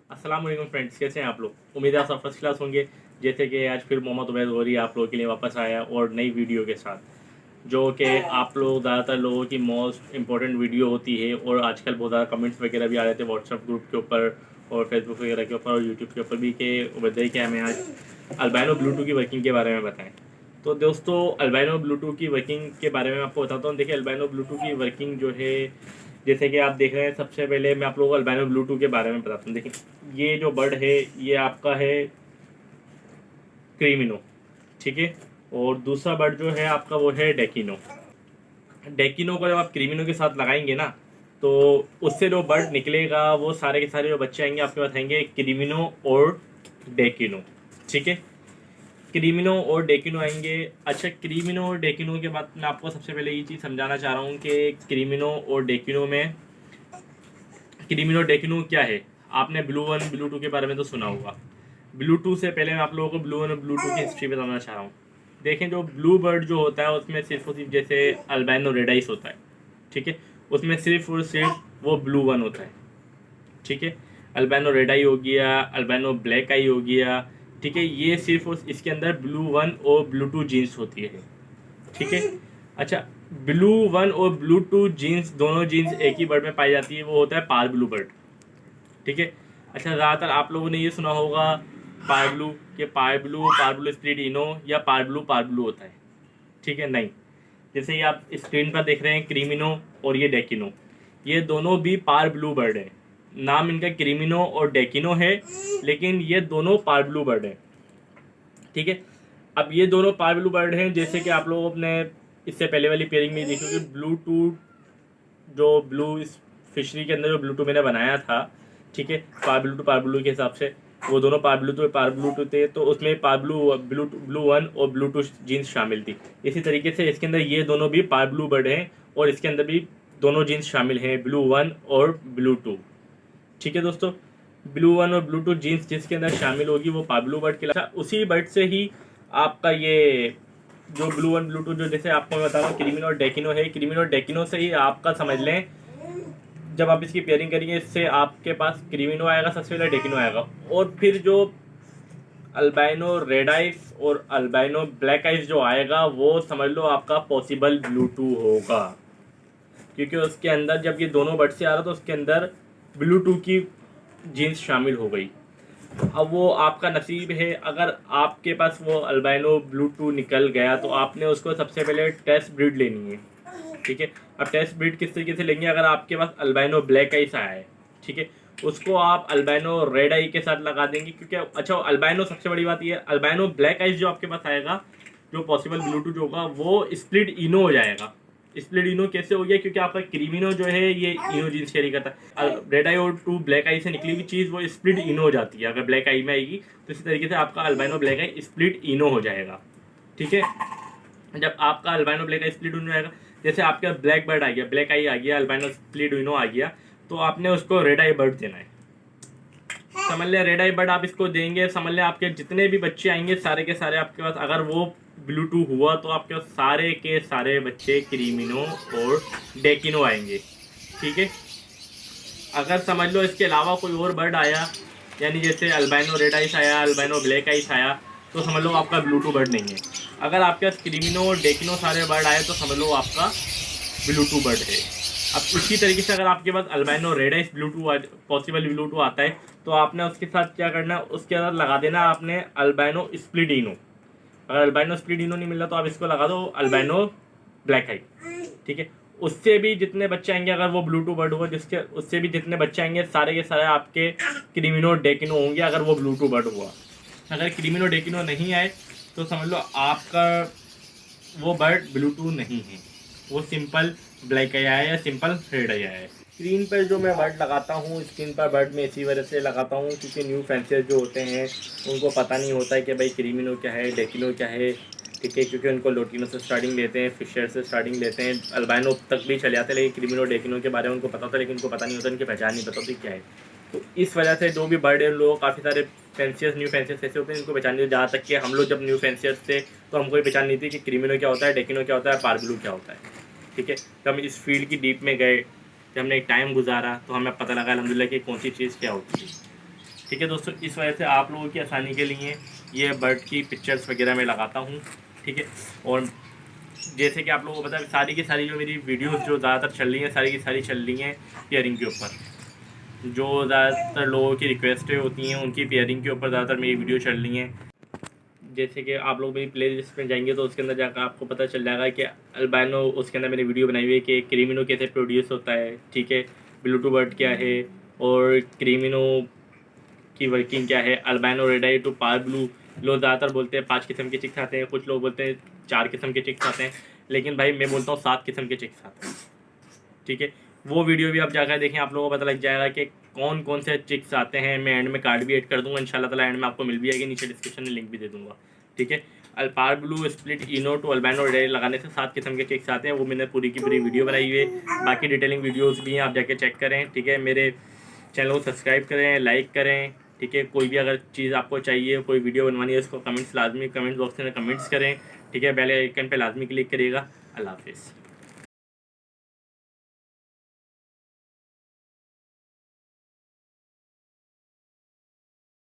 अस्सलाम वालेकुम फ्रेंड्स, कैसे हैं आप लोग। उम्मीद है आप सब फर्स्ट क्लास होंगे। जैसे कि आज फिर मोहम्मद उबैद गौरी आप लोगों के लिए वापस आया और नई वीडियो के साथ, जो कि आप लोग ज़्यादातर लोगों की मोस्ट इंपॉर्टेंट वीडियो होती है। और आजकल बहुत ज़्यादा कमेंट्स वगैरह भी आ रहे थे व्हाट्सएप ग्रुप के ऊपर और फेसबुक वगैरह के ऊपर और यूट्यूब के ऊपर भी कि उबैद भाई क्या हमें आज अल्बाइनो ब्लूटूथ की वर्किंग के बारे में बताएं। तो दोस्तों, अल्बाइनो ब्लूटूथ की वर्किंग के बारे में आपको बताता हूँ। देखिए, अल्बाइनो ब्लूटूथ की वर्किंग जो है, जैसे कि आप देख रहे हैं, सबसे पहले मैं आप लोगों को अल्बाइनो ब्लूटूथ के बारे में बताता हूँ। देखिए, ये जो बर्ड है ये आपका है क्रीमिनो, ठीक है। और दूसरा बर्ड जो है आपका वो है डेकिनो। डेकिनो को जब आप क्रीमिनो के साथ लगाएंगे ना, तो उससे जो बर्ड निकलेगा वो सारे के सारे जो बच्चे आएंगे आपके पास आएंगे क्रीमिनो और डेकिनो, ठीक है। क्रीमिनो और डेकिनो आएंगे। अच्छा, क्रीमिनो और डेकिनो के बाद मैं आपको सबसे पहले ये चीज़ समझाना चाह रहा हूँ कि क्रीमिनो और डेकिनो में, क्रीमिनो डेकिनो क्या है। आपने ब्लू वन ब्लू टू के बारे में तो सुना होगा। ब्लू टू से पहले मैं आप लोगों को ब्लू वन और ब्लू टू की हिस्ट्री बताना चाह रहा हूँ। देखें, जो ब्लू बर्ड जो होता है उसमें सिर्फ और सिर्फ जैसे अल्बाइनो रेडाइस होता है, ठीक है। उसमें सिर्फ और सिर्फ वो ब्लू वन होता है, ठीक है। अल्बाइनो रेड आई हो गया, अल्बाइनो ब्लैक आई हो गया, ठीक है। ये सिर्फ और इसके अंदर ब्लू वन और ब्लू टू जीन्स होती है, ठीक है। अच्छा, ब्लू वन और ब्लू टू जीन्स, दोनों जीन्स एक ही बर्ड में पाई जाती है, वो होता है पार ब्लू बर्ड, ठीक है। अच्छा, ज़्यादातर आप लोगों ने ये सुना होगा पार ब्लू, कि पार ब्लू स्प्लिट इनो या पार ब्लू होता है, ठीक है। नहीं, जैसे ये आप स्क्रीन पर देख रहे हैं क्रीमिनो और ये डेकिनो, ये दोनों भी पार ब्लू बर्ड है। नाम इनका क्रीमिनो और डेकिनो है, लेकिन ये दोनों पार ब्लू बर्ड है, ठीक है। अब ये दोनों पार ब्लू बर्ड हैं, जैसे कि आप लोग अपने इससे पहले वाली पेयरिंग में देखो कि ब्लू टू, जो ब्लू इस फिशरी के अंदर जो ब्लू टू मैंने बनाया था, ठीक है, पार ब्लू के हिसाब से वो दोनों पार ब्लू टू थे, तो उसमें पार ब्लू वन और ब्लू टू जीन्स शामिल थी। इसी तरीके से इसके अंदर ये दोनों भी पार ब्लू बर्ड हैं और इसके अंदर भी दोनों जीन्स शामिल हैं, ब्लू वन और ब्लू टू, ठीक है दोस्तों। ब्लू वन और ब्लू टू जीन्स जिसके अंदर शामिल होगी वो पार ब्लू बर्ड के उसी बर्ड से ही आपका ये जो ब्लू वन ब्लू टू, जो जैसे आपको मैं बता रहा हूँ क्रीमिनो और डेकिनो है, क्रीमिनो और डेकिनो से ही आपका समझ लें, जब आप इसकी पेयरिंग करेंगे इससे आपके पास क्रीमिनो आएगा सबसे पहले, डेकिनो आएगा, और फिर जो अल्बाइनो रेड आइस और अल्बाइनो ब्लैक आइस जो आएगा वो समझ लो आपका पॉसिबल ब्लू टू होगा, क्योंकि उसके अंदर जब ये दोनों बर्ड से आ रहा तो उसके अंदर ब्लू टू की जीन्स शामिल हो गई। अब वो आपका नसीब है, अगर आपके पास वो अल्बाइनो ब्लू टू निकल गया तो आपने उसको सबसे पहले टेस्ट ब्रीड लेनी है, ठीक है। अब टेस्ट ब्रीड किस तरीके से लेंगे, अगर आपके पास अल्बाइनो ब्लैक आइस आया है, ठीक है, उसको आप अल्बाइनो रेड आई के साथ लगा देंगे, क्योंकि अच्छा अल्बाइनो, सबसे बड़ी बात ये है, अल्बाइनो ब्लैक आइस जो आपके पास आएगा, जो पॉसिबल ब्लू टू होगा, वो स्प्लिट इनो हो जाएगा। स्प्लिट इनो कैसे हो गया, क्योंकि आपका क्रीमिनो जो है ये इनो जीन्स कैरी करता है। रेड आई और टू ब्लैक आई से निकली हुई चीज़ वो स्प्लिट इनो हो जाती है, अगर ब्लैक आई में आएगी तो इसी तरीके से आपका अल्बाइनो ब्लैक आई स्प्लिट इनो हो जाएगा, ठीक है। जब आपका अल्बाइनो ब्लैक आई स्प्लिट इनो आएगा, जैसे आपका ब्लैक बर्ड आ गया, ब्लैक आई आ गया, अल्बाइनो स्प्लिट इनो आ गया, तो आपने उसको रेड आई बर्ड देना है। समझ लें रेड आई बर्ड आप इसको देंगे, समझ लें आपके जितने भी बच्चे आएंगे सारे के सारे आपके पास, अगर वो ब्लू टू हुआ तो आपके पास सारे के सारे बच्चे क्रीमिनो और डेकिनो आएंगे, ठीक है। अगर समझ लो इसके अलावा कोई और बर्ड आया, यानी जैसे अल्बाइनो रेड आइस आया, अल्बाइनो ब्लैक आइस आया, तो समझ लो आपका ब्लू टू बर्ड नहीं है। अगर आपके पास क्रीमिनो और डेकिनो सारे बर्ड आए तो समझ लो आपका ब्लू टू बर्ड है। अब इसी तरीके से अगर आपके पास albino red ice blue two possible blue two आता है, तो आपने उसके साथ क्या करना है, उसके साथ लगा देना आपने अल्बाइनो स्प्लिडिनो। अगर अल्बाइनो स्प्लिडिनो नहीं मिल रहा तो आप इसको लगा दो अल्बाइनो ब्लैक आई, ठीक है। उससे भी जितने बच्चे आएंगे, अगर वो ब्लू टू बर्ड हुआ जिसके, उससे भी जितने बच्चे आएंगे सारे के सारे आपके क्रीमिनो डेकिनो होंगे, अगर वो ब्लू टू बर्ड हुआ। अगर क्रीमिनो डेकिनो नहीं आए तो समझ लो आपका वो बर्ड ब्लू टू नहीं है, वो सिंपल ब्लैक आई आया या सिंपल रेड आई आया है। स्क्रीन पर जो मैं बर्ड लगाता हूँ, स्क्रीन पर बर्ड में इसी वजह से लगाता हूँ क्योंकि न्यू फैंसियर जो होते हैं उनको पता नहीं होता है कि भाई क्रीमिनो क्या है, डेकिनो क्या है, ठीक है, क्योंकि उनको लोटिनो से स्टार्टिंग लेते हैं, फिशर से स्टार्टिंग लेते हैं, अल्बाइनो तक भी चले जाते हैं, लेकिन क्रीमिनो डेकिनो के बारे में उनको पता होता है, लेकिन उनको पता नहीं होता, उनकी पहचान नहीं पता होती क्या है। तो इस वजह से जो भी बर्ड है, लोग काफ़ी सारे फैंसियर्स, न्यू फैंसियर्स ऐसे होते हैं इनको पहचान नहीं होती। जहाँ तक कि हम लोग जब न्यू फैंसियर्स थे तो हमको ये पहचान नहीं थी कि क्रीमिनो क्या होता है, डेकिनो क्या होता है, पारब्लू क्या होता है, ठीक है। जब हम इस फील्ड की डीप में गए, जब हमने एक टाइम गुजारा तो हमें पता लगा अल्हम्दुलिल्लाह कि कौन सी चीज़ क्या होती है। ठीक है दोस्तों, इस वजह से आप लोगों की आसानी के लिए ये बर्ड की पिक्चर्स वगैरह मैं लगाता हूँ। ठीक है, और जैसे कि आप लोगों को पता है सारी की सारी जो मेरी वीडियोस जो ज़्यादातर चल रही हैं सारी की सारी चल रही हैं पेयरिंग के ऊपर। जो ज़्यादातर लोगों की रिक्वेस्टें होती हैं उनकी पेयरिंग के ऊपर ज़्यादातर मेरी वीडियो चल रही हैं। जैसे कि आप लोग मेरी प्ले लिस्ट में जाएंगे तो उसके अंदर जाकर आपको पता चल जाएगा कि अल्बानो, उसके अंदर मैंने वीडियो बनाई हुई है कि क्रीमिनो कैसे प्रोड्यूस होता है। ठीक है, ब्लूटूथ बर्ड क्या है और क्रीमिनो की वर्किंग क्या है। अल्बानो रेडाई टू पार ब्लू, लोग ज़्यादातर बोलते हैं 5 किस्म के चिक्स आते हैं, कुछ लोग बोलते हैं 4 किस्म के चिक्स आते हैं, लेकिन भाई मैं बोलता हूँ 7 किस्म के चिक्स आते हैं। ठीक है, वो वीडियो भी आप जाकर देखें, आप लोगों को पता लग जाएगा कि कौन कौन से चिक्स आते हैं। मैं एंड में कार्ड भी ऐड कर दूंगा इंशाल्लाह ताला, एंड में आपको मिल भी जाएगी, नीचे डिस्क्रिप्शन में लिंक भी दे दूंगा। ठीक है, अल्पार ब्लू स्प्लिट इनो टू अल्बानो रेड लगाने से 7 किस्म के चिक्स आते हैं, वो मैंने पूरी की पूरी वीडियो बनाई हुई है। बाकी डिटेलिंग वीडियोज़ भी हैं, आप जाके चेक करें। ठीक है, मेरे चैनल को सब्सक्राइब करें, लाइक करें। ठीक है, कोई भी अगर चीज़ आपको चाहिए, कोई वीडियो बनवानी है, उसको कमेंट्स लाजमी कमेंट बॉक्स में कमेंट्स करें। ठीक है, बेल आइकन पे लाजमी क्लिक करिएगा। अल्लाह हाफिज़।